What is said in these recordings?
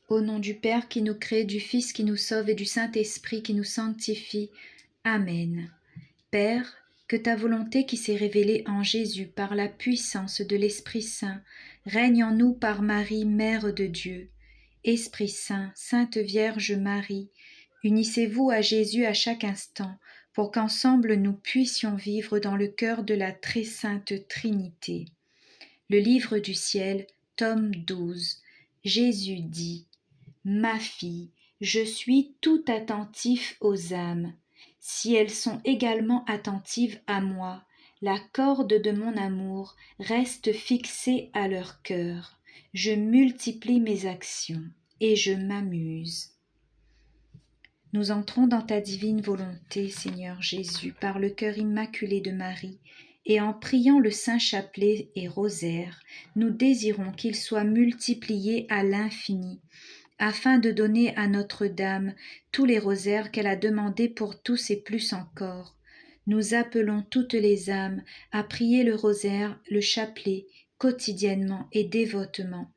Au nom du Père qui nous crée, du Fils qui nous sauve et du Saint-Esprit qui nous sanctifie. Amen. Père, que ta volonté qui s'est révélée en Jésus par la puissance de l'Esprit Saint règne en nous par Marie, Mère de Dieu. Esprit Saint, Sainte Vierge Marie, unissez-vous à Jésus à chaque instant pour qu'ensemble nous puissions vivre dans le cœur de la très sainte Trinité. Le livre du ciel, tome 12. Jésus dit: Ma fille, je suis tout attentif aux âmes. Si elles sont également attentives à moi, la corde de mon amour reste fixée à leur cœur. Je multiplie mes actions et je m'amuse. Nous entrons dans ta divine volonté, Seigneur Jésus, par le cœur immaculé de Marie, et en priant le Saint Chapelet et Rosaire, nous désirons qu'il soit multiplié à l'infini, afin de donner à Notre-Dame tous les rosaires qu'elle a demandés pour tous et plus encore. Nous appelons toutes les âmes à prier le rosaire, le chapelet, quotidiennement et dévotement,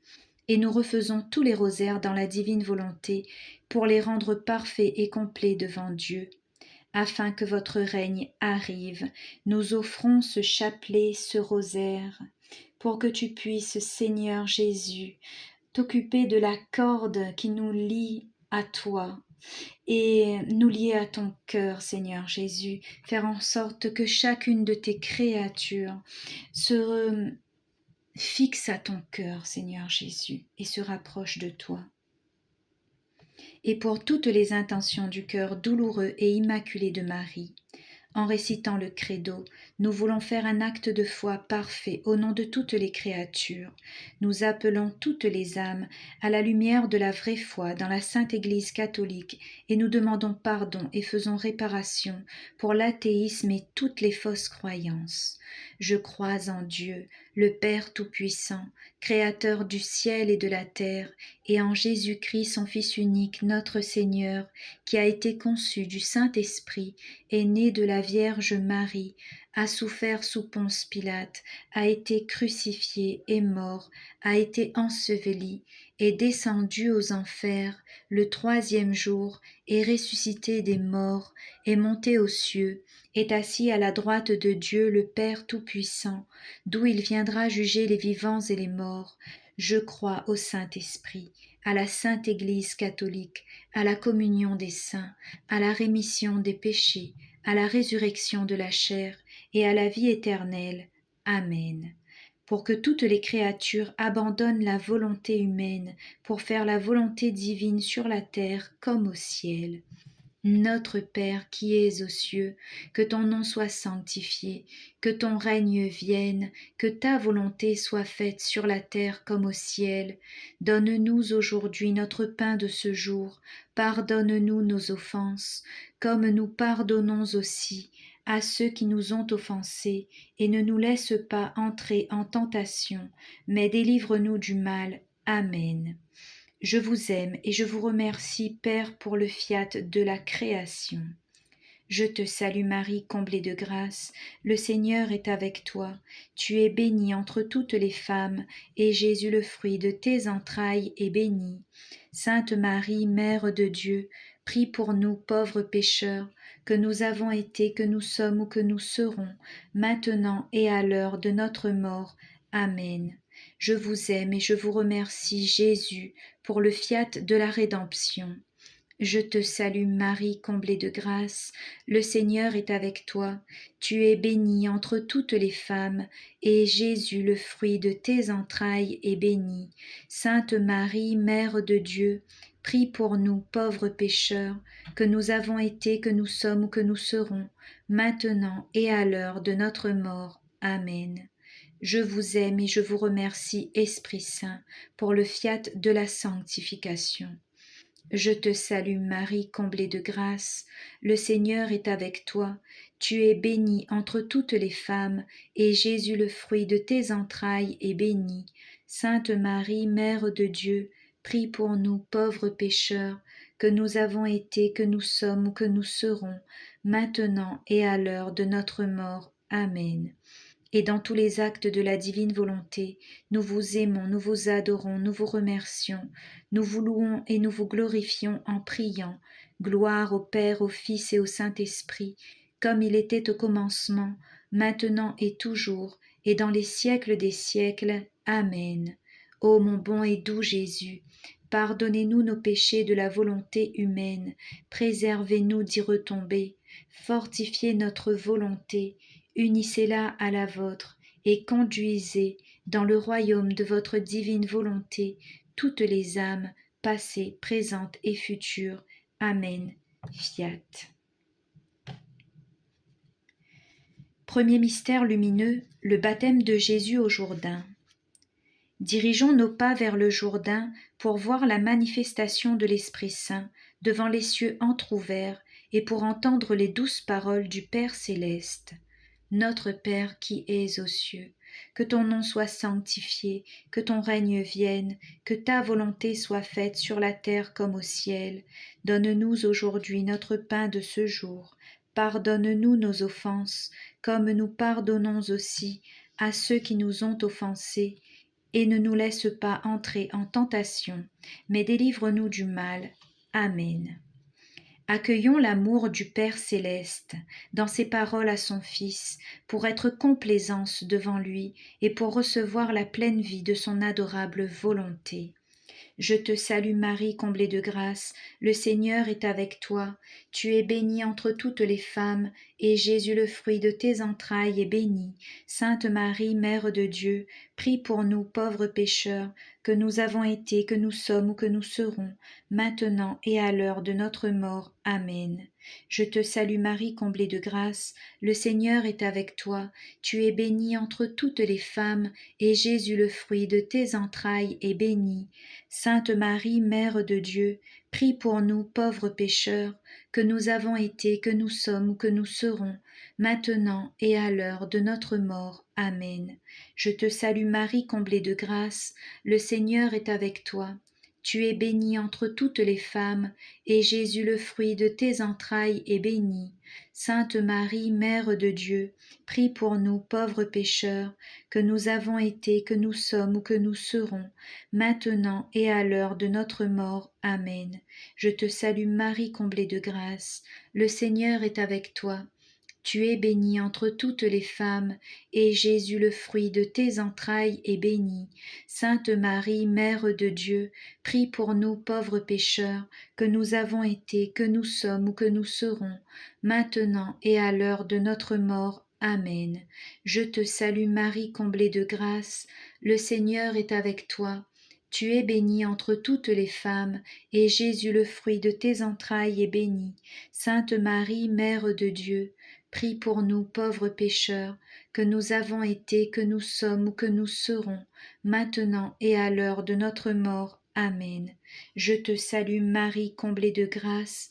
et nous refaisons tous les rosaires dans la divine volonté pour les rendre parfaits et complets devant Dieu. Afin que votre règne arrive, nous offrons ce chapelet, ce rosaire, pour que tu puisses, Seigneur Jésus, t'occuper de la corde qui nous lie à toi et nous lier à ton cœur, Seigneur Jésus, faire en sorte que chacune de tes créatures se fixe à ton cœur, Seigneur Jésus, et se rapproche de toi. Et pour toutes les intentions du cœur douloureux et immaculé de Marie, en récitant le credo, nous voulons faire un acte de foi parfait au nom de toutes les créatures. Nous appelons toutes les âmes à la lumière de la vraie foi dans la Sainte Église catholique et nous demandons pardon et faisons réparation pour l'athéisme et toutes les fausses croyances. Je crois en Dieu, le Père Tout-Puissant, Créateur du ciel et de la terre, et en Jésus-Christ, son Fils unique, notre Seigneur, qui a été conçu du Saint-Esprit, est né de la Vierge Marie, a souffert sous Ponce Pilate, a été crucifié et mort, a été enseveli, est descendu aux enfers, le troisième jour, est ressuscité des morts, est monté aux cieux, est assis à la droite de Dieu le Père Tout-Puissant, d'où il viendra juger les vivants et les morts. Je crois au Saint-Esprit, à la Sainte Église catholique, à la communion des saints, à la rémission des péchés, à la résurrection de la chair et à la vie éternelle. Amen. Pour que toutes les créatures abandonnent la volonté humaine pour faire la volonté divine sur la terre comme au ciel. Notre Père qui es aux cieux, que ton nom soit sanctifié, que ton règne vienne, que ta volonté soit faite sur la terre comme au ciel. Donne-nous aujourd'hui notre pain de ce jour, pardonne-nous nos offenses, comme nous pardonnons aussi à ceux qui nous ont offensés, et ne nous laisse pas entrer en tentation, mais délivre-nous du mal. Amen. Je vous aime et je vous remercie, Père, pour le fiat de la création. Je te salue Marie, comblée de grâce, le Seigneur est avec toi. Tu es bénie entre toutes les femmes, et Jésus, le fruit de tes entrailles, est béni. Sainte Marie, Mère de Dieu, prie pour nous pauvres pécheurs, que nous avons été, que nous sommes ou que nous serons, maintenant et à l'heure de notre mort. Amen. Je vous aime et je vous remercie, Jésus, pour le fiat de la rédemption. Je te salue Marie, comblée de grâce, le Seigneur est avec toi. Tu es bénie entre toutes les femmes, et Jésus, le fruit de tes entrailles, est béni. Sainte Marie, Mère de Dieu, prie pour nous pauvres pécheurs, que nous avons été, que nous sommes ou que nous serons, maintenant et à l'heure de notre mort. Amen. Je vous aime et je vous remercie, Esprit Saint, pour le fiat de la sanctification. Je te salue Marie, comblée de grâce, le Seigneur est avec toi. Tu es bénie entre toutes les femmes, et Jésus, le fruit de tes entrailles, est béni. Sainte Marie, Mère de Dieu, prie pour nous pauvres pécheurs, que nous avons été, que nous sommes ou que nous serons, maintenant et à l'heure de notre mort. Amen. et dans tous les actes de la divine volonté, nous vous aimons, nous vous adorons, nous vous remercions, nous vous louons et nous vous glorifions en priant. Gloire au Père, au Fils et au Saint-Esprit, comme il était au commencement, maintenant et toujours, et dans les siècles des siècles. Amen. Ô mon bon et doux Jésus, pardonnez-nous nos péchés de la volonté humaine, préservez-nous d'y retomber, fortifiez notre volonté, unissez-la à la vôtre, et conduisez dans le royaume de votre divine volonté toutes les âmes, passées, présentes et futures. Amen. Fiat. Premier mystère lumineux, le baptême de Jésus au Jourdain. Dirigeons nos pas vers le Jourdain pour voir la manifestation de l'Esprit Saint devant les cieux entr'ouverts et pour entendre les douces paroles du Père céleste. Notre Père qui es aux cieux, que ton nom soit sanctifié, que ton règne vienne, que ta volonté soit faite sur la terre comme au ciel. Donne-nous aujourd'hui notre pain de ce jour. Pardonne-nous nos offenses, comme nous pardonnons aussi à ceux qui nous ont offensés. Et ne nous laisse pas entrer en tentation, mais délivre-nous du mal. Amen. Accueillons l'amour du Père céleste dans ses paroles à son Fils, pour être complaisance devant lui et pour recevoir la pleine vie de son adorable volonté. Je te salue Marie, comblée de grâce, le Seigneur est avec toi. Tu es bénie entre toutes les femmes, et Jésus, le fruit de tes entrailles, est béni. Sainte Marie, Mère de Dieu, prie pour nous pauvres pécheurs, que nous avons été, que nous sommes ou que nous serons, maintenant et à l'heure de notre mort. Amen. Je te salue Marie, comblée de grâce, le Seigneur est avec toi. Tu es bénie entre toutes les femmes, et Jésus, le fruit de tes entrailles, est béni. Sainte Marie, Mère de Dieu, prie pour nous pauvres pécheurs, que nous avons été, que nous sommes ou que nous serons, maintenant et à l'heure de notre mort. Amen. Je te salue Marie, comblée de grâce, le Seigneur est avec toi. Tu es bénie entre toutes les femmes, et Jésus, le fruit de tes entrailles, est béni. Sainte Marie, Mère de Dieu, prie pour nous pauvres pécheurs, que nous avons été, que nous sommes ou que nous serons, maintenant et à l'heure de notre mort. Amen. Je te salue Marie, comblée de grâce, le Seigneur est avec toi. Tu es bénie entre toutes les femmes, et Jésus, le fruit de tes entrailles, est béni. Sainte Marie, Mère de Dieu, prie pour nous pauvres pécheurs, que nous avons été, que nous sommes ou que nous serons, maintenant et à l'heure de notre mort. Amen. Je te salue Marie, comblée de grâce, le Seigneur est avec toi. Tu es bénie entre toutes les femmes, et Jésus, le fruit de tes entrailles, est béni. Sainte Marie, Mère de Dieu, prie pour nous pauvres pécheurs, que nous avons été, que nous sommes ou que nous serons, maintenant et à l'heure de notre mort. Amen. Je te salue Marie, comblée de grâce,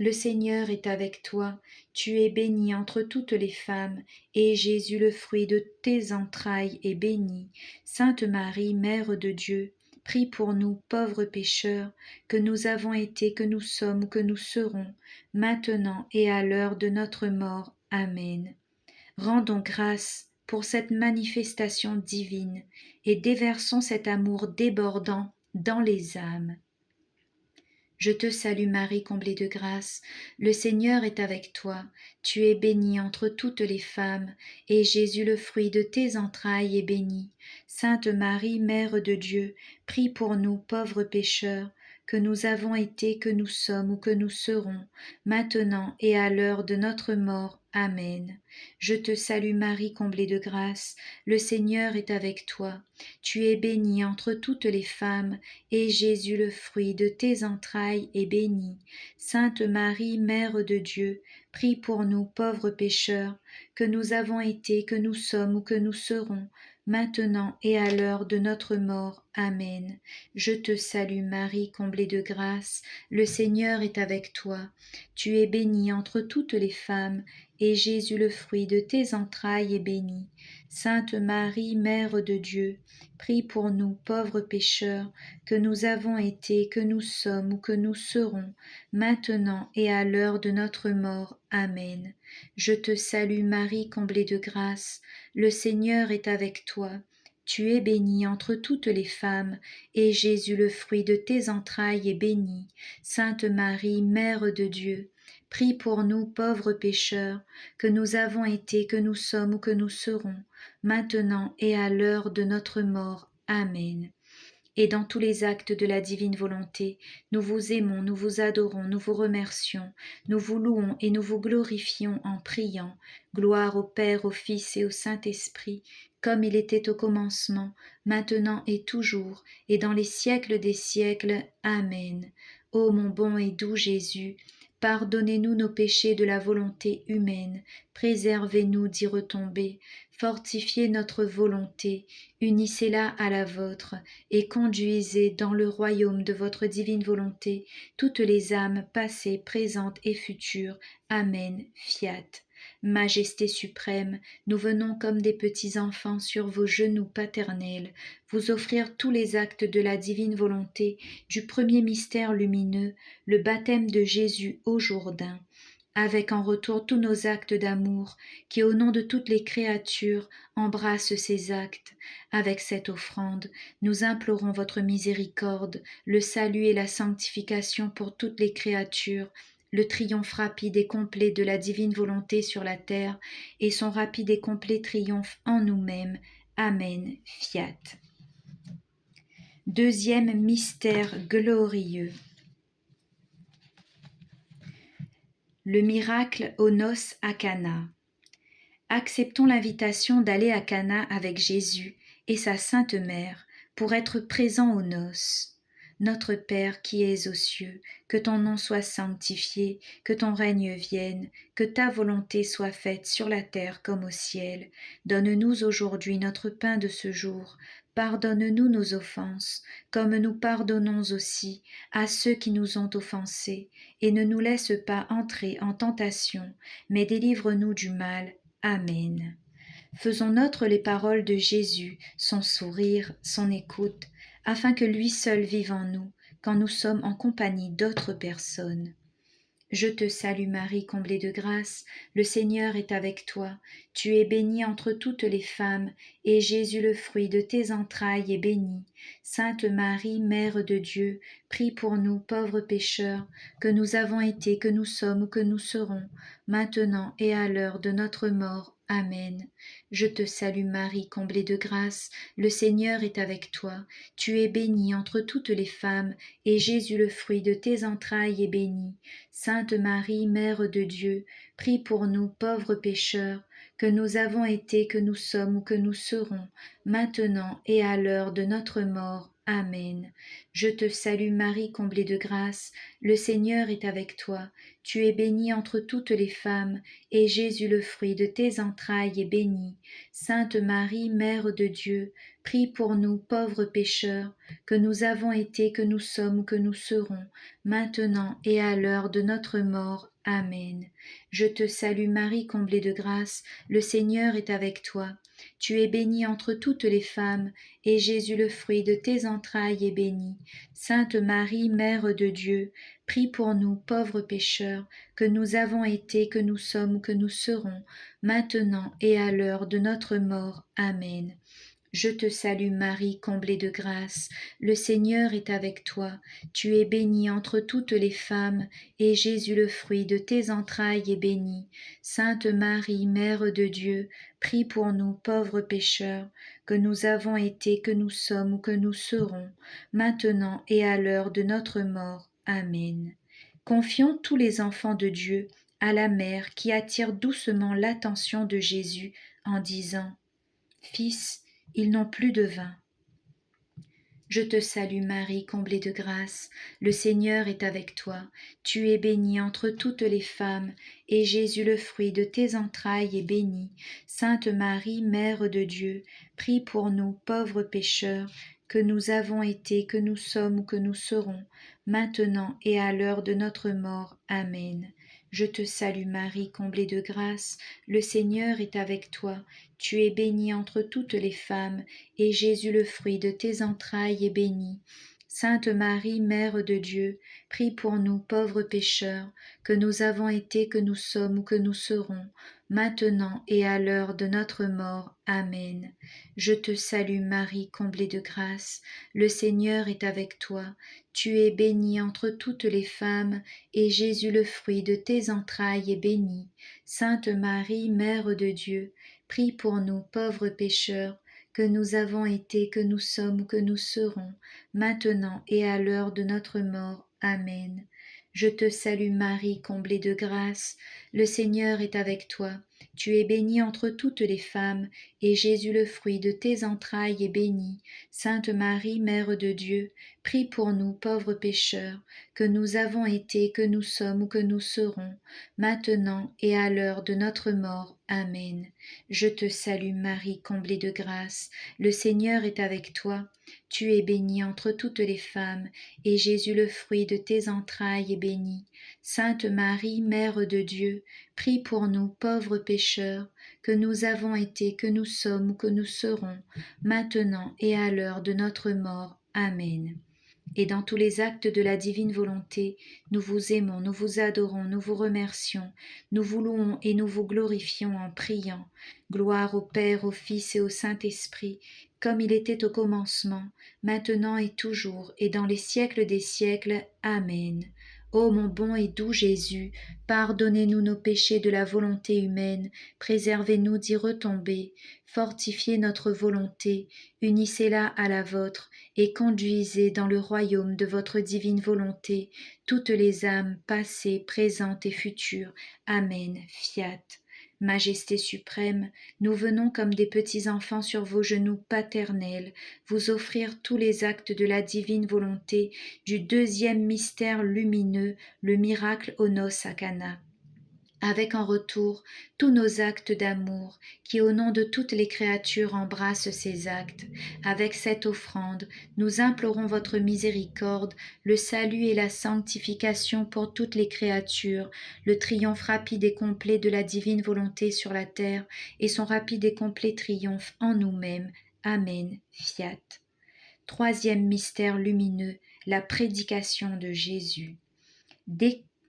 le Seigneur est avec toi. Tu es bénie entre toutes les femmes, et Jésus, le fruit de tes entrailles, est béni. Sainte Marie, Mère de Dieu, prie pour nous pauvres pécheurs, que nous avons été, que nous sommes ou que nous serons, maintenant et à l'heure de notre mort. Amen. Rendons grâce pour cette manifestation divine et déversons cet amour débordant dans les âmes. Je te salue Marie, comblée de grâce, le Seigneur est avec toi. Tu es bénie entre toutes les femmes, et Jésus, le fruit de tes entrailles, est béni. Sainte Marie, Mère de Dieu, prie pour nous pauvres pécheurs, que nous avons été, que nous sommes ou que nous serons, maintenant et à l'heure de notre mort. Amen. Je te salue Marie, comblée de grâce, le Seigneur est avec toi. Tu es bénie entre toutes les femmes, et Jésus, le fruit de tes entrailles, est béni. Sainte Marie, Mère de Dieu, prie pour nous pauvres pécheurs, que nous avons été, que nous sommes ou que nous serons, maintenant et à l'heure de notre mort. Amen. Je te salue Marie, comblée de grâce, le Seigneur est avec toi. Tu es bénie entre toutes les femmes, et Jésus le fruit de tes entrailles est béni. Sainte Marie, Mère de Dieu, prie pour nous pauvres pécheurs, que nous avons été, que nous sommes ou que nous serons, maintenant et à l'heure de notre mort. Amen. Je te salue Marie, comblée de grâce, le Seigneur est avec toi. Tu es bénie entre toutes les femmes, et Jésus le fruit de tes entrailles est béni. Sainte Marie, Mère de Dieu, prie pour nous pauvres pécheurs, que nous avons été, que nous sommes ou que nous serons, maintenant et à l'heure de notre mort. Amen. Et dans tous les actes de la divine volonté, nous vous aimons, nous vous adorons, nous vous remercions, nous vous louons et nous vous glorifions en priant. Gloire au Père, au Fils et au Saint-Esprit, comme il était au commencement, maintenant et toujours, et dans les siècles des siècles. Amen. Ô mon bon et doux Jésus, pardonnez-nous nos péchés de la volonté humaine, préservez-nous d'y retomber, fortifiez notre volonté, unissez-la à la vôtre, et conduisez dans le royaume de votre divine volonté toutes les âmes passées, présentes et futures. Amen. Fiat. Majesté suprême, nous venons comme des petits enfants sur vos genoux paternels, vous offrir tous les actes de la divine volonté du premier mystère lumineux, le baptême de Jésus au Jourdain, avec en retour tous nos actes d'amour, qui au nom de toutes les créatures embrassent ces actes. Avec cette offrande, nous implorons votre miséricorde, le salut et la sanctification pour toutes les créatures, le triomphe rapide et complet de la divine volonté sur la terre, et son rapide et complet triomphe en nous-mêmes. Amen. Fiat. Deuxième mystère glorieux. Le miracle aux noces à Cana. Acceptons l'invitation d'aller à Cana avec Jésus et sa Sainte Mère pour être présents aux noces. Notre Père qui es aux cieux, que ton nom soit sanctifié, que ton règne vienne, que ta volonté soit faite sur la terre comme au ciel. Donne-nous aujourd'hui notre pain de ce jour. Pardonne-nous nos offenses, comme nous pardonnons aussi à ceux qui nous ont offensés, et ne nous laisse pas entrer en tentation, mais délivre-nous du mal. Amen. Faisons nôtres les paroles de Jésus, son sourire, son écoute, afin que lui seul vive en nous, quand nous sommes en compagnie d'autres personnes. Je te salue Marie, comblée de grâce, le Seigneur est avec toi. Tu es bénie entre toutes les femmes, et Jésus, le fruit de tes entrailles, est béni. Sainte Marie, Mère de Dieu, prie pour nous pauvres pécheurs, que nous avons été, que nous sommes ou que nous serons, maintenant et à l'heure de notre mort. Amen. Je te salue Marie, comblée de grâce, le Seigneur est avec toi. Tu es bénie entre toutes les femmes, et Jésus, le fruit de tes entrailles, est béni. Sainte Marie, Mère de Dieu, prie pour nous pauvres pécheurs, que nous avons été, que nous sommes ou que nous serons, maintenant et à l'heure de notre mort. Amen. Je te salue Marie, comblée de grâce, le Seigneur est avec toi. Tu es bénie entre toutes les femmes, et Jésus, le fruit de tes entrailles, est béni. Sainte Marie, Mère de Dieu, prie pour nous pauvres pécheurs, que nous avons été, que nous sommes ou que nous serons, maintenant et à l'heure de notre mort. Amen. Je te salue Marie, comblée de grâce, le Seigneur est avec toi. Tu es bénie entre toutes les femmes, et Jésus, le fruit de tes entrailles, est béni. Sainte Marie, Mère de Dieu, prie pour nous pauvres pécheurs, que nous avons été, que nous sommes ou que nous serons, maintenant et à l'heure de notre mort. Amen. Je te salue Marie, comblée de grâce, le Seigneur est avec toi. Tu es bénie entre toutes les femmes, et Jésus, le fruit de tes entrailles, est béni. Sainte Marie, Mère de Dieu, prie pour nous pauvres pécheurs, que nous avons été, que nous sommes ou que nous serons, maintenant et à l'heure de notre mort. Amen. Confions tous les enfants de Dieu à la Mère qui attire doucement l'attention de Jésus en disant « Fils, ils n'ont plus de vin. » Je te salue Marie, comblée de grâce, le Seigneur est avec toi. Tu es bénie entre toutes les femmes, et Jésus, le fruit de tes entrailles, est béni. Sainte Marie, Mère de Dieu, prie pour nous pauvres pécheurs, que nous avons été, que nous sommes ou que nous serons, maintenant et à l'heure de notre mort. Amen. Je te salue Marie, comblée de grâce, le Seigneur est avec toi. Tu es bénie entre toutes les femmes, et Jésus, le fruit de tes entrailles, est béni. Sainte Marie, Mère de Dieu, prie pour nous pauvres pécheurs, que nous avons été, que nous sommes ou que nous serons, maintenant et à l'heure de notre mort. Amen. Je te salue Marie, comblée de grâce, le Seigneur est avec toi. Tu es bénie entre toutes les femmes, et Jésus, le fruit de tes entrailles, est béni. Sainte Marie, Mère de Dieu, prie pour nous pauvres pécheurs, que nous avons été, que nous sommes ou que nous serons, maintenant et à l'heure de notre mort. Amen. Je te salue Marie, comblée de grâce, le Seigneur est avec toi. Tu es bénie entre toutes les femmes, et Jésus, le fruit de tes entrailles, est béni. Sainte Marie, Mère de Dieu, prie pour nous pauvres pécheurs, que nous avons été, que nous sommes ou que nous serons, maintenant et à l'heure de notre mort. Amen. Je te salue Marie, comblée de grâce, le Seigneur est avec toi. Tu es bénie entre toutes les femmes, et Jésus, le fruit de tes entrailles, est béni. Sainte Marie, Mère de Dieu, prie pour nous pauvres pécheurs, que nous avons été, que nous sommes ou que nous serons, maintenant et à l'heure de notre mort. Amen. Et dans tous les actes de la divine volonté, nous vous aimons, nous vous adorons, nous vous remercions, nous vous louons et nous vous glorifions en priant. Gloire au Père, au Fils et au Saint-Esprit, comme il était au commencement, maintenant et toujours, et dans les siècles des siècles. Amen. Ô mon bon et doux Jésus, pardonnez-nous nos péchés de la volonté humaine, préservez-nous d'y retomber, fortifiez notre volonté, unissez-la à la vôtre, et conduisez dans le royaume de votre divine volonté toutes les âmes passées, présentes et futures. Amen. Fiat. Majesté suprême, nous venons comme des petits enfants sur vos genoux paternels vous offrir tous les actes de la divine volonté du deuxième mystère lumineux, le miracle aux noces à Cana, avec en retour tous nos actes d'amour, qui au nom de toutes les créatures embrassent ces actes. Avec cette offrande, nous implorons votre miséricorde, le salut et la sanctification pour toutes les créatures, le triomphe rapide et complet de la divine volonté sur la terre, et son rapide et complet triomphe en nous-mêmes. Amen. Fiat. Troisième mystère lumineux, la prédication de Jésus.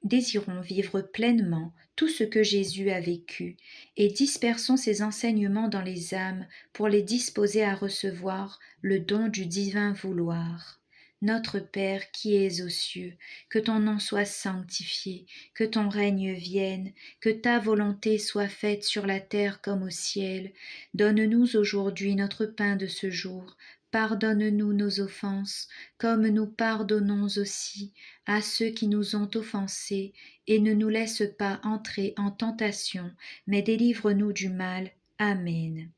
Désirons vivre pleinement tout ce que Jésus a vécu et dispersons ses enseignements dans les âmes pour les disposer à recevoir le don du divin vouloir. Notre Père qui es aux cieux, que ton nom soit sanctifié, que ton règne vienne, que ta volonté soit faite sur la terre comme au ciel. Donne-nous aujourd'hui notre pain de ce jour. Pardonne-nous nos offenses, comme nous pardonnons aussi à ceux qui nous ont offensés, et ne nous laisse pas entrer en tentation, mais délivre-nous du mal. Amen.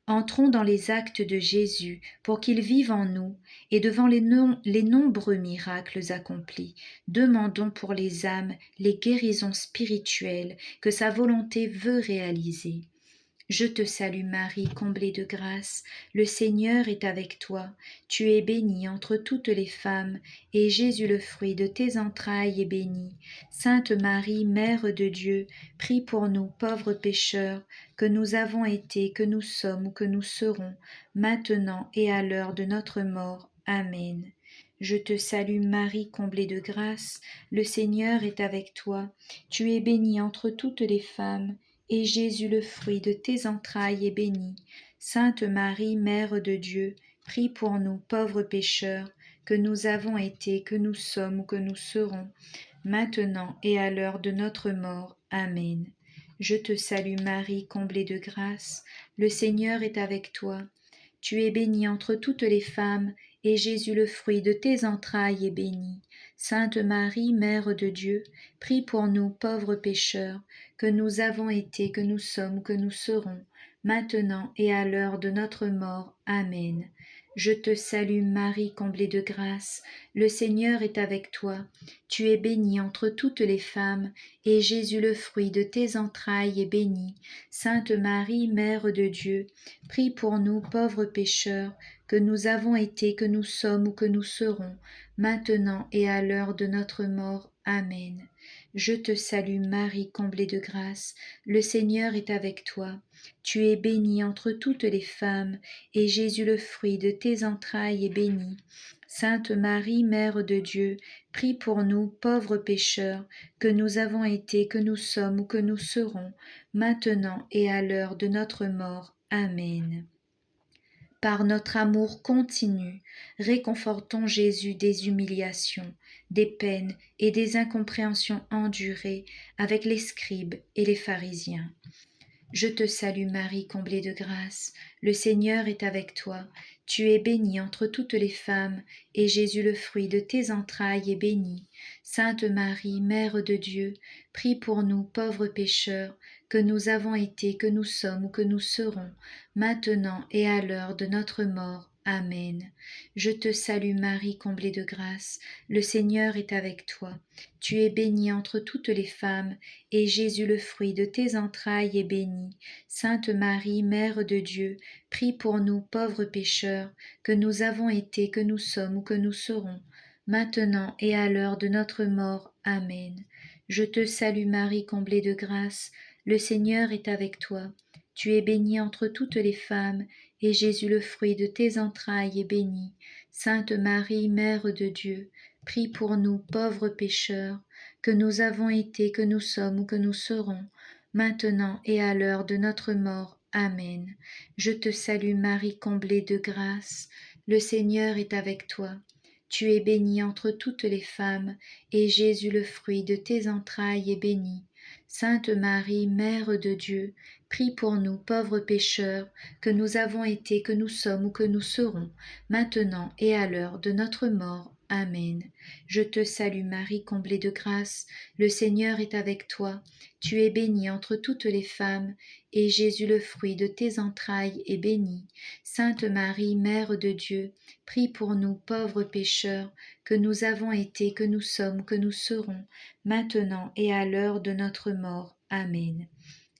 Entrons dans les actes de Jésus pour qu'il vive en nous, et devant les nombreux miracles accomplis, demandons pour les âmes les guérisons spirituelles que sa volonté veut réaliser. Je te salue Marie, comblée de grâce, le Seigneur est avec toi. Tu es bénie entre toutes les femmes, et Jésus, le fruit de tes entrailles, est béni. Sainte Marie, Mère de Dieu, prie pour nous pauvres pécheurs, que nous avons été, que nous sommes ou que nous serons, maintenant et à l'heure de notre mort. Amen. Je te salue Marie, comblée de grâce, le Seigneur est avec toi. Tu es bénie entre toutes les femmes, et Jésus, le fruit de tes entrailles, est béni. Sainte Marie, Mère de Dieu, prie pour nous pauvres pécheurs, que nous avons été, que nous sommes ou que nous serons, maintenant et à l'heure de notre mort. Amen. Je te salue Marie, comblée de grâce, le Seigneur est avec toi. Tu es bénie entre toutes les femmes, et Jésus, le fruit de tes entrailles, est béni. Sainte Marie, Mère de Dieu, prie pour nous pauvres pécheurs, que nous avons été, que nous sommes, que nous serons, maintenant et à l'heure de notre mort. Amen. Je te salue Marie, comblée de grâce, le Seigneur est avec toi. Tu es bénie entre toutes les femmes, et Jésus, le fruit de tes entrailles, est béni. Sainte Marie, Mère de Dieu, prie pour nous pauvres pécheurs, que nous avons été, que nous sommes ou que nous serons, maintenant et à l'heure de notre mort. Amen. Je te salue Marie, comblée de grâce, le Seigneur est avec toi. Tu es bénie entre toutes les femmes, et Jésus, le fruit de tes entrailles, est béni. Sainte Marie, Mère de Dieu, prie pour nous, pauvres pécheurs, que nous avons été, que nous sommes ou que nous serons, maintenant et à l'heure de notre mort. Amen. Par notre amour continu, réconfortons Jésus des humiliations, des peines et des incompréhensions endurées avec les scribes et les pharisiens. Je te salue Marie, comblée de grâce, le Seigneur est avec toi. Tu es bénie entre toutes les femmes, et Jésus, le fruit de tes entrailles, est béni. Sainte Marie, Mère de Dieu, prie pour nous pauvres pécheurs, que nous avons été, que nous sommes ou que nous serons, maintenant et à l'heure de notre mort. Amen. Je te salue Marie, comblée de grâce, le Seigneur est avec toi. Tu es bénie entre toutes les femmes, et Jésus, le fruit de tes entrailles, est béni. Sainte Marie, Mère de Dieu, prie pour nous pauvres pécheurs, que nous avons été, que nous sommes ou que nous serons, maintenant et à l'heure de notre mort. Amen. Je te salue Marie, comblée de grâce, le Seigneur est avec toi. Tu es bénie entre toutes les femmes, et Jésus, le fruit de tes entrailles, est béni. Sainte Marie, Mère de Dieu, prie pour nous pauvres pécheurs, que nous avons été, que nous sommes ou que nous serons, maintenant et à l'heure de notre mort. Amen. Je te salue Marie, comblée de grâce, le Seigneur est avec toi. Tu es bénie entre toutes les femmes, et Jésus, le fruit de tes entrailles, est béni. Sainte Marie, Mère de Dieu, prie pour nous pauvres pécheurs, que nous avons été, que nous sommes ou que nous serons, maintenant et à l'heure de notre mort. Amen. Je te salue Marie, comblée de grâce, le Seigneur est avec toi. Tu es bénie entre toutes les femmes, et Jésus, le fruit de tes entrailles, est béni. Sainte Marie, Mère de Dieu, prie pour nous pauvres pécheurs, que nous avons été, que nous sommes, que nous serons, maintenant et à l'heure de notre mort. Amen.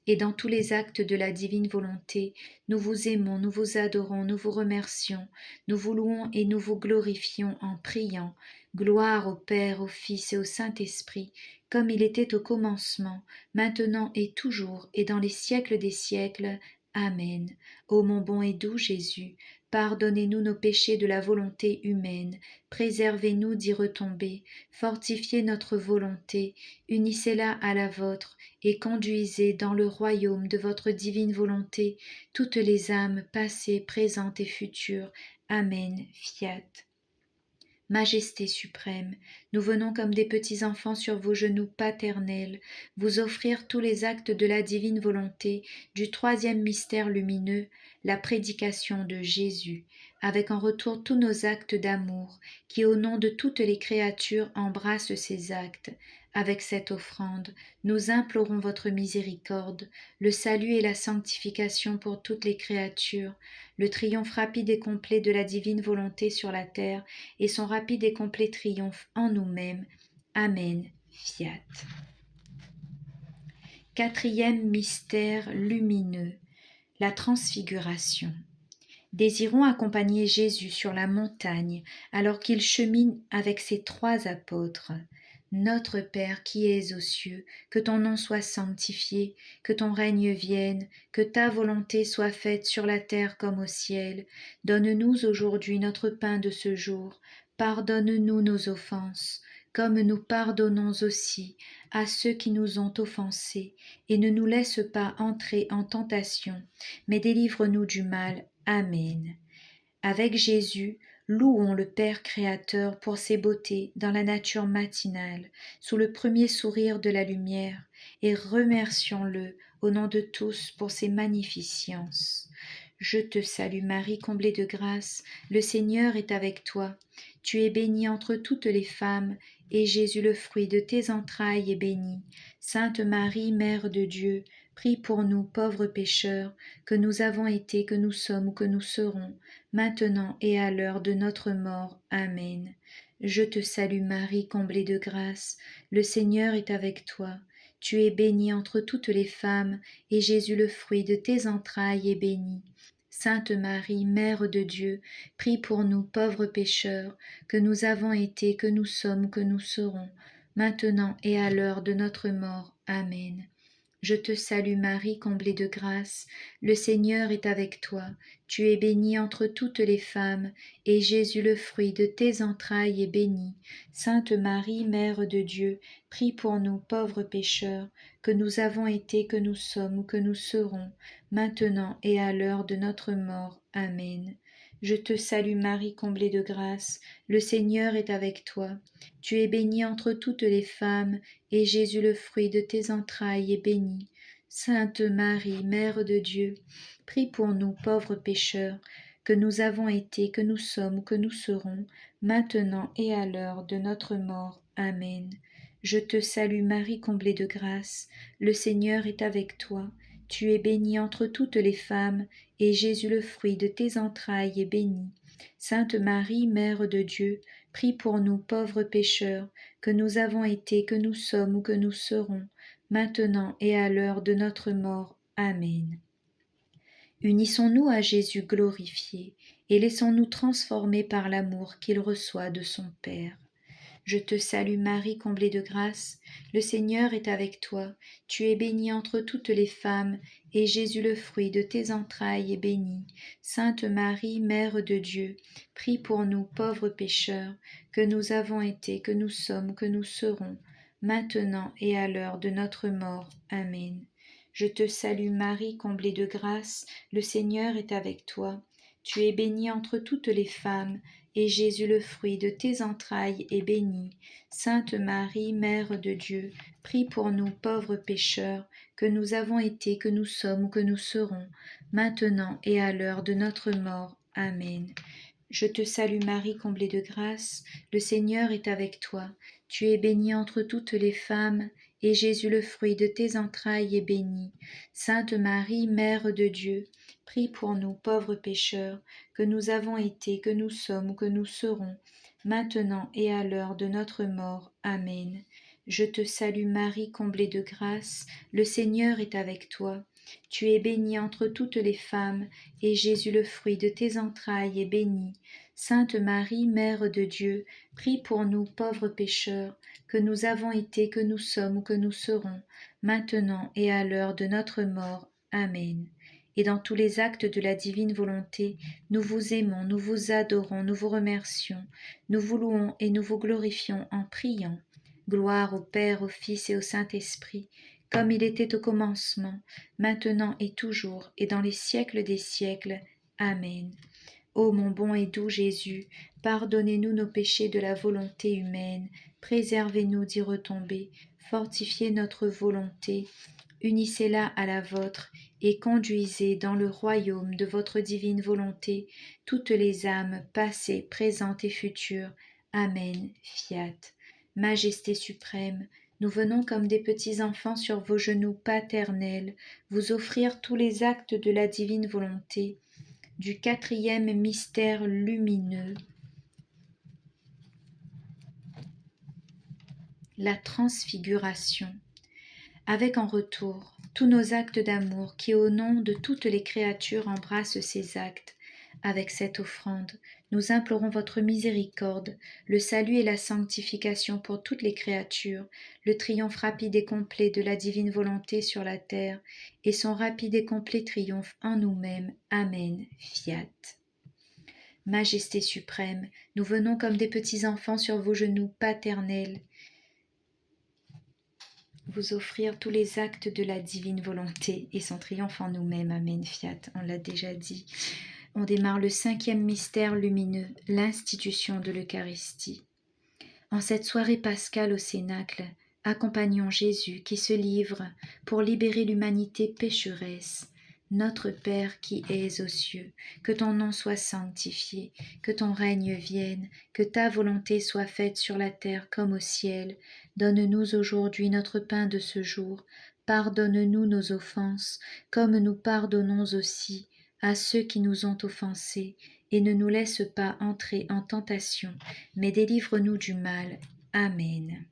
Et dans tous les actes de la divine volonté, nous vous aimons, nous vous adorons, nous vous remercions, nous vous louons et nous vous glorifions en priant. Gloire au Père, au Fils et au Saint-Esprit, comme il était au commencement, maintenant et toujours, et dans les siècles des siècles. Amen. Ô mon bon et doux Jésus, pardonnez-nous nos péchés de la volonté humaine, préservez-nous d'y retomber, fortifiez notre volonté, unissez-la à la vôtre, et conduisez dans le royaume de votre divine volonté toutes les âmes passées, présentes et futures. Amen. Fiat. Majesté suprême, nous venons comme des petits enfants sur vos genoux paternels, vous offrir tous les actes de la divine volonté du troisième mystère lumineux, la prédication de Jésus, avec en retour tous nos actes d'amour, qui au nom de toutes les créatures embrassent ces actes. Avec cette offrande, nous implorons votre miséricorde, le salut et la sanctification pour toutes les créatures, le triomphe rapide et complet de la divine volonté sur la terre, et son rapide et complet triomphe en nous-mêmes. Amen. Fiat. Quatrième mystère lumineux, la transfiguration. Désirons accompagner Jésus sur la montagne alors qu'il chemine avec ses 3 apôtres. Notre Père qui es aux cieux, que ton nom soit sanctifié, que ton règne vienne, que ta volonté soit faite sur la terre comme au ciel. Donne-nous aujourd'hui notre pain de ce jour. Pardonne-nous nos offenses, comme nous pardonnons aussi à ceux qui nous ont offensés, et ne nous laisse pas entrer en tentation, mais délivre-nous du mal. Amen. Avec Jésus, louons le Père Créateur pour ses beautés dans la nature matinale, sous le premier sourire de la lumière, et remercions-le au nom de tous pour ses magnificences. Je te salue Marie, comblée de grâce, le Seigneur est avec toi. Tu es bénie entre toutes les femmes, et Jésus, le fruit de tes entrailles, est béni. Sainte Marie, Mère de Dieu, prie pour nous pauvres pécheurs, que nous avons été, que nous sommes ou que nous serons, maintenant et à l'heure de notre mort. Amen. Je te salue Marie, comblée de grâce, le Seigneur est avec toi. Tu es bénie entre toutes les femmes, et Jésus, le fruit de tes entrailles, est béni. Sainte Marie, Mère de Dieu, prie pour nous pauvres pécheurs, que nous avons été, que nous sommes, que nous serons, maintenant et à l'heure de notre mort. Amen. Je te salue Marie, comblée de grâce, le Seigneur est avec toi. Tu es bénie entre toutes les femmes, et Jésus, le fruit de tes entrailles, est béni. Sainte Marie, Mère de Dieu, prie pour nous pauvres pécheurs, que nous avons été, que nous sommes ou que nous serons, maintenant et à l'heure de notre mort. Amen. Je te salue Marie, comblée de grâce, le Seigneur est avec toi. Tu es bénie entre toutes les femmes, et Jésus, le fruit de tes entrailles, est béni. Sainte Marie, Mère de Dieu, prie pour nous pauvres pécheurs, que nous avons été, que nous sommes ou que nous serons, maintenant et à l'heure de notre mort. Amen. Je te salue Marie, comblée de grâce, le Seigneur est avec toi. Tu es bénie entre toutes les femmes, et Jésus, le fruit de tes entrailles, est béni. Sainte Marie, Mère de Dieu, prie pour nous pauvres pécheurs, que nous avons été, que nous sommes ou que nous serons, maintenant et à l'heure de notre mort. Amen. Unissons-nous à Jésus glorifié, et laissons-nous transformer par l'amour qu'il reçoit de son Père. Je te salue Marie, comblée de grâce, le Seigneur est avec toi. Tu es bénie entre toutes les femmes, et Jésus, le fruit de tes entrailles, est béni. Sainte Marie, Mère de Dieu, prie pour nous pauvres pécheurs, que nous avons été, que nous sommes, que nous serons, maintenant et à l'heure de notre mort. Amen. Je te salue Marie, comblée de grâce, le Seigneur est avec toi. Tu es bénie entre toutes les femmes, et Jésus, le fruit de tes entrailles, est béni. Sainte Marie, Mère de Dieu, prie pour nous pauvres pécheurs, que nous avons été, que nous sommes ou que nous serons, maintenant et à l'heure de notre mort. Amen. Je te salue Marie, comblée de grâce, le Seigneur est avec toi. Tu es bénie entre toutes les femmes, et Jésus, le fruit de tes entrailles, est béni. Sainte Marie, Mère de Dieu, prie pour nous pauvres pécheurs, que nous avons été, que nous sommes ou que nous serons, maintenant et à l'heure de notre mort. Amen. Je te salue Marie, comblée de grâce, le Seigneur est avec toi. Tu es bénie entre toutes les femmes, et Jésus, le fruit de tes entrailles, est béni. Sainte Marie, Mère de Dieu, prie pour nous pauvres pécheurs, que nous avons été, que nous sommes ou que nous serons, maintenant et à l'heure de notre mort. Amen. Et dans tous les actes de la divine volonté, nous vous aimons, nous vous adorons, nous vous remercions, nous vous louons et nous vous glorifions en priant. Gloire au Père, au Fils et au Saint-Esprit, comme il était au commencement, maintenant et toujours, et dans les siècles des siècles. Amen. Ô mon bon et doux Jésus, pardonnez-nous nos péchés de la volonté humaine, préservez-nous d'y retomber, fortifiez notre volonté, unissez-la à la vôtre, et conduisez dans le royaume de votre divine volonté toutes les âmes passées, présentes et futures. Amen. Fiat. Majesté suprême, nous venons comme des petits enfants sur vos genoux paternels, vous offrir tous les actes de la divine volonté, du quatrième mystère lumineux, la transfiguration, avec en retour tous nos actes d'amour qui au nom de toutes les créatures embrassent ces actes. Avec cette offrande, nous implorons votre miséricorde, le salut et la sanctification pour toutes les créatures, le triomphe rapide et complet de la divine volonté sur la terre, et son rapide et complet triomphe en nous-mêmes. Amen. Fiat. Majesté suprême, nous venons comme des petits enfants sur vos genoux paternels, vous offrir tous les actes de la divine volonté et son triomphe en nous-mêmes. Amen. Fiat. On l'a déjà dit. On démarre le cinquième mystère lumineux, l'institution de l'Eucharistie. En cette soirée pascale au Cénacle, accompagnons Jésus qui se livre pour libérer l'humanité pécheresse. Notre Père qui es aux cieux, que ton nom soit sanctifié, que ton règne vienne, que ta volonté soit faite sur la terre comme au ciel. Donne-nous aujourd'hui notre pain de ce jour. Pardonne-nous nos offenses, comme nous pardonnons aussi à ceux qui nous ont offensés, et ne nous laisse pas entrer en tentation, mais délivre-nous du mal. Amen.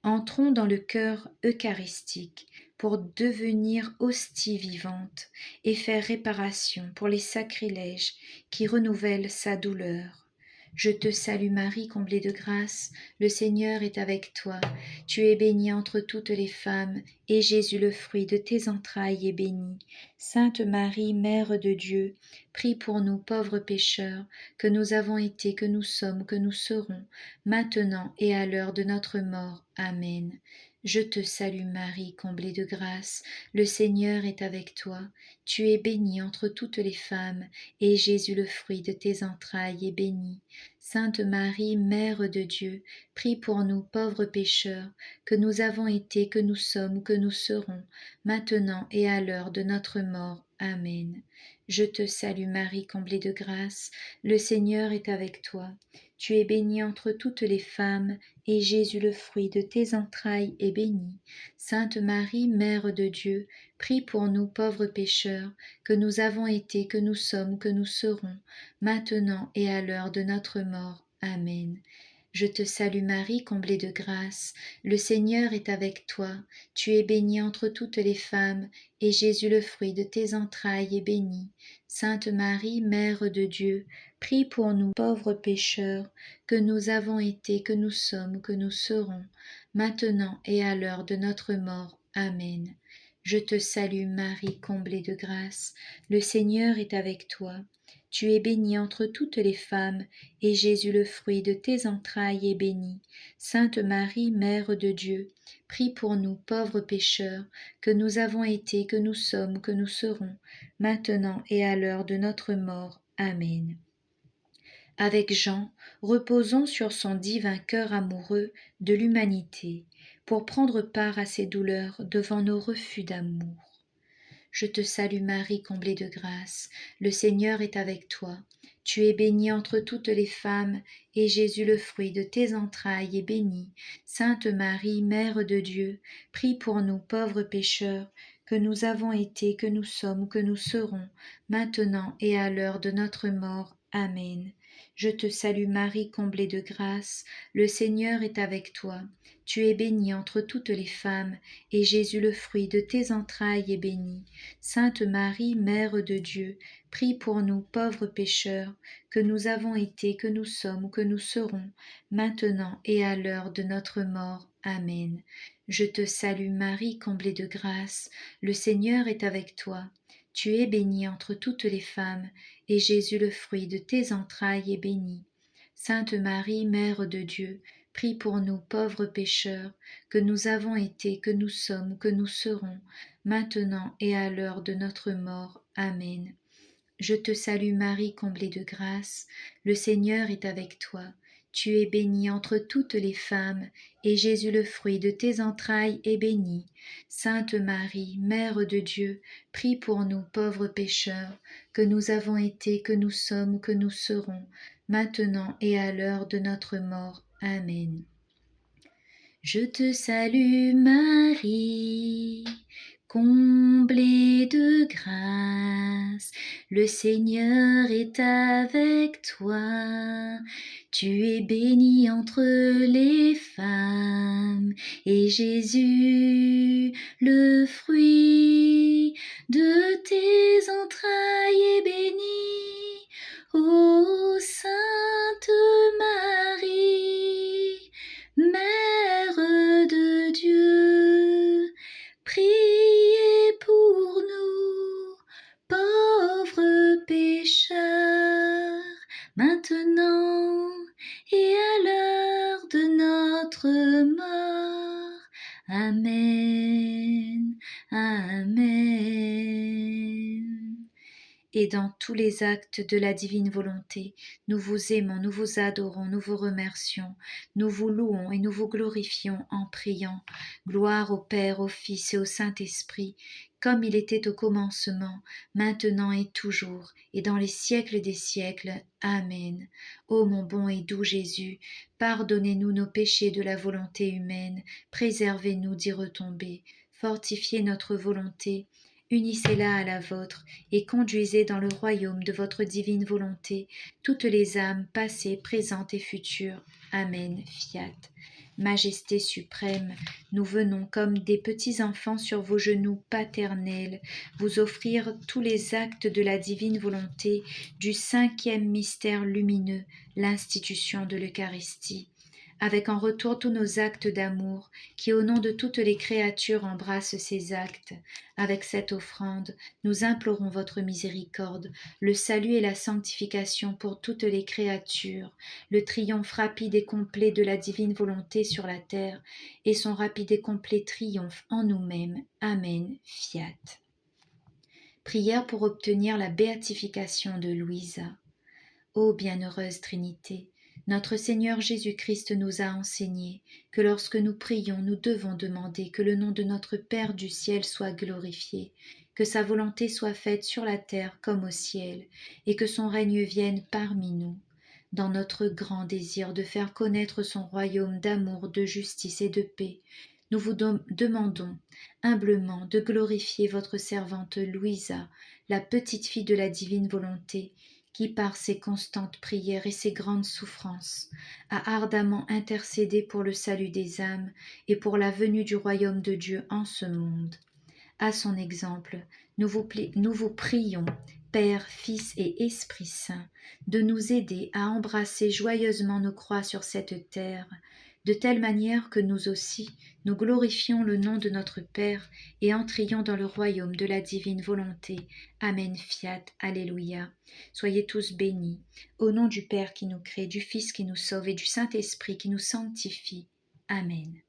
Entrons dans le cœur eucharistique pour devenir hostie vivante et faire réparation pour les sacrilèges qui renouvellent sa douleur. Je te salue Marie, comblée de grâce, le Seigneur est avec toi. Tu es bénie entre toutes les femmes, et Jésus, le fruit de tes entrailles, est béni. Sainte Marie, Mère de Dieu, prie pour nous pauvres pécheurs, que nous avons été, que nous sommes, que nous serons, maintenant et à l'heure de notre mort. Amen. Je te salue Marie, comblée de grâce, le Seigneur est avec toi. Tu es bénie entre toutes les femmes, et Jésus, le fruit de tes entrailles, est béni. Sainte Marie, Mère de Dieu, prie pour nous pauvres pécheurs, que nous avons été, que nous sommes, que nous serons, maintenant et à l'heure de notre mort. Amen. Je te salue Marie, comblée de grâce, le Seigneur est avec toi. Tu es bénie entre toutes les femmes, et Jésus, le fruit de tes entrailles, est béni. Sainte Marie, Mère de Dieu, prie pour nous pauvres pécheurs, que nous avons été, que nous sommes, que nous serons, maintenant et à l'heure de notre mort. Amen. Je te salue Marie, comblée de grâce, le Seigneur est avec toi. Tu es bénie entre toutes les femmes, et Jésus, le fruit de tes entrailles, est béni. Sainte Marie, Mère de Dieu, prie pour nous pauvres pécheurs, que nous avons été, que nous sommes, que nous serons, maintenant et à l'heure de notre mort. Amen. Je te salue Marie, comblée de grâce, le Seigneur est avec toi. Tu es bénie entre toutes les femmes, et Jésus, le fruit de tes entrailles, est béni. Sainte Marie, Mère de Dieu, prie pour nous pauvres pécheurs, que nous avons été, que nous sommes, que nous serons, maintenant et à l'heure de notre mort. Amen. Avec Jean, reposons sur son divin cœur amoureux de l'humanité, pour prendre part à ses douleurs devant nos refus d'amour. Je te salue Marie, comblée de grâce, le Seigneur est avec toi. Tu es bénie entre toutes les femmes, et Jésus, le fruit de tes entrailles, est béni. Sainte Marie, Mère de Dieu, prie pour nous pauvres pécheurs, que nous avons été, que nous sommes, que nous serons, maintenant et à l'heure de notre mort. Amen. Je te salue Marie, comblée de grâce, le Seigneur est avec toi. Tu es bénie entre toutes les femmes, et Jésus, le fruit de tes entrailles, est béni. Sainte Marie, Mère de Dieu, prie pour nous pauvres pécheurs, que nous avons été, que nous sommes, que nous serons, maintenant et à l'heure de notre mort. Amen. Je te salue Marie, comblée de grâce, le Seigneur est avec toi. Tu es bénie entre toutes les femmes, et Jésus, le fruit de tes entrailles, est béni. Sainte Marie, Mère de Dieu, prie pour nous pauvres pécheurs, que nous avons été, que nous sommes, que nous serons, maintenant et à l'heure de notre mort. Amen. Je te salue Marie, comblée de grâce, le Seigneur est avec toi. Tu es bénie entre toutes les femmes, et Jésus, le fruit de tes entrailles, est béni. Sainte Marie, Mère de Dieu, prie pour nous pauvres pécheurs, que nous avons été, que nous sommes, que nous serons, maintenant et à l'heure de notre mort. Amen. Je te salue Marie, comblée de grâce, le Seigneur est avec toi. Tu es bénie entre les femmes, et Jésus, le fruit de tes entrailles, est béni. Ô Sainte Marie, Mère de Dieu, priez pour nous, pauvres pécheurs, maintenant et à l'heure de notre mort. Amen. Amen. Et dans tous les actes de la divine volonté, nous vous aimons, nous vous adorons, nous vous remercions, nous vous louons et nous vous glorifions en priant. Gloire au Père, au Fils et au Saint-Esprit, comme il était au commencement, maintenant et toujours, et dans les siècles des siècles. Amen. Ô mon bon et doux Jésus, pardonnez-nous nos péchés de la volonté humaine, préservez-nous d'y retomber, fortifiez notre volonté, unissez-la à la vôtre, et conduisez dans le royaume de votre divine volonté toutes les âmes passées, présentes et futures. Amen. Fiat. Majesté suprême, nous venons comme des petits enfants sur vos genoux paternels vous offrir tous les actes de la divine volonté du cinquième mystère lumineux, l'institution de l'Eucharistie, avec en retour tous nos actes d'amour qui au nom de toutes les créatures embrassent ces actes. Avec cette offrande, nous implorons votre miséricorde, le salut et la sanctification pour toutes les créatures, le triomphe rapide et complet de la divine volonté sur la terre et son rapide et complet triomphe en nous-mêmes. Amen. Fiat. Prière pour obtenir la béatification de Louisa. Ô bienheureuse Trinité, notre Seigneur Jésus-Christ nous a enseigné que lorsque nous prions, nous devons demander que le nom de notre Père du ciel soit glorifié, que sa volonté soit faite sur la terre comme au ciel, et que son règne vienne parmi nous. Dans notre grand désir de faire connaître son royaume d'amour, de justice et de paix, nous vous demandons humblement de glorifier votre servante Louisa, la petite fille de la divine volonté, qui par ses constantes prières et ses grandes souffrances a ardemment intercédé pour le salut des âmes et pour la venue du royaume de Dieu en ce monde. À son exemple, nous vous prions, Père, Fils et Esprit Saint, de nous aider à embrasser joyeusement nos croix sur cette terre, de telle manière que nous aussi, nous glorifions le nom de notre Père et entrions dans le royaume de la divine volonté. Amen, fiat, alléluia. Soyez tous bénis, au nom du Père qui nous crée, du Fils qui nous sauve et du Saint-Esprit qui nous sanctifie. Amen.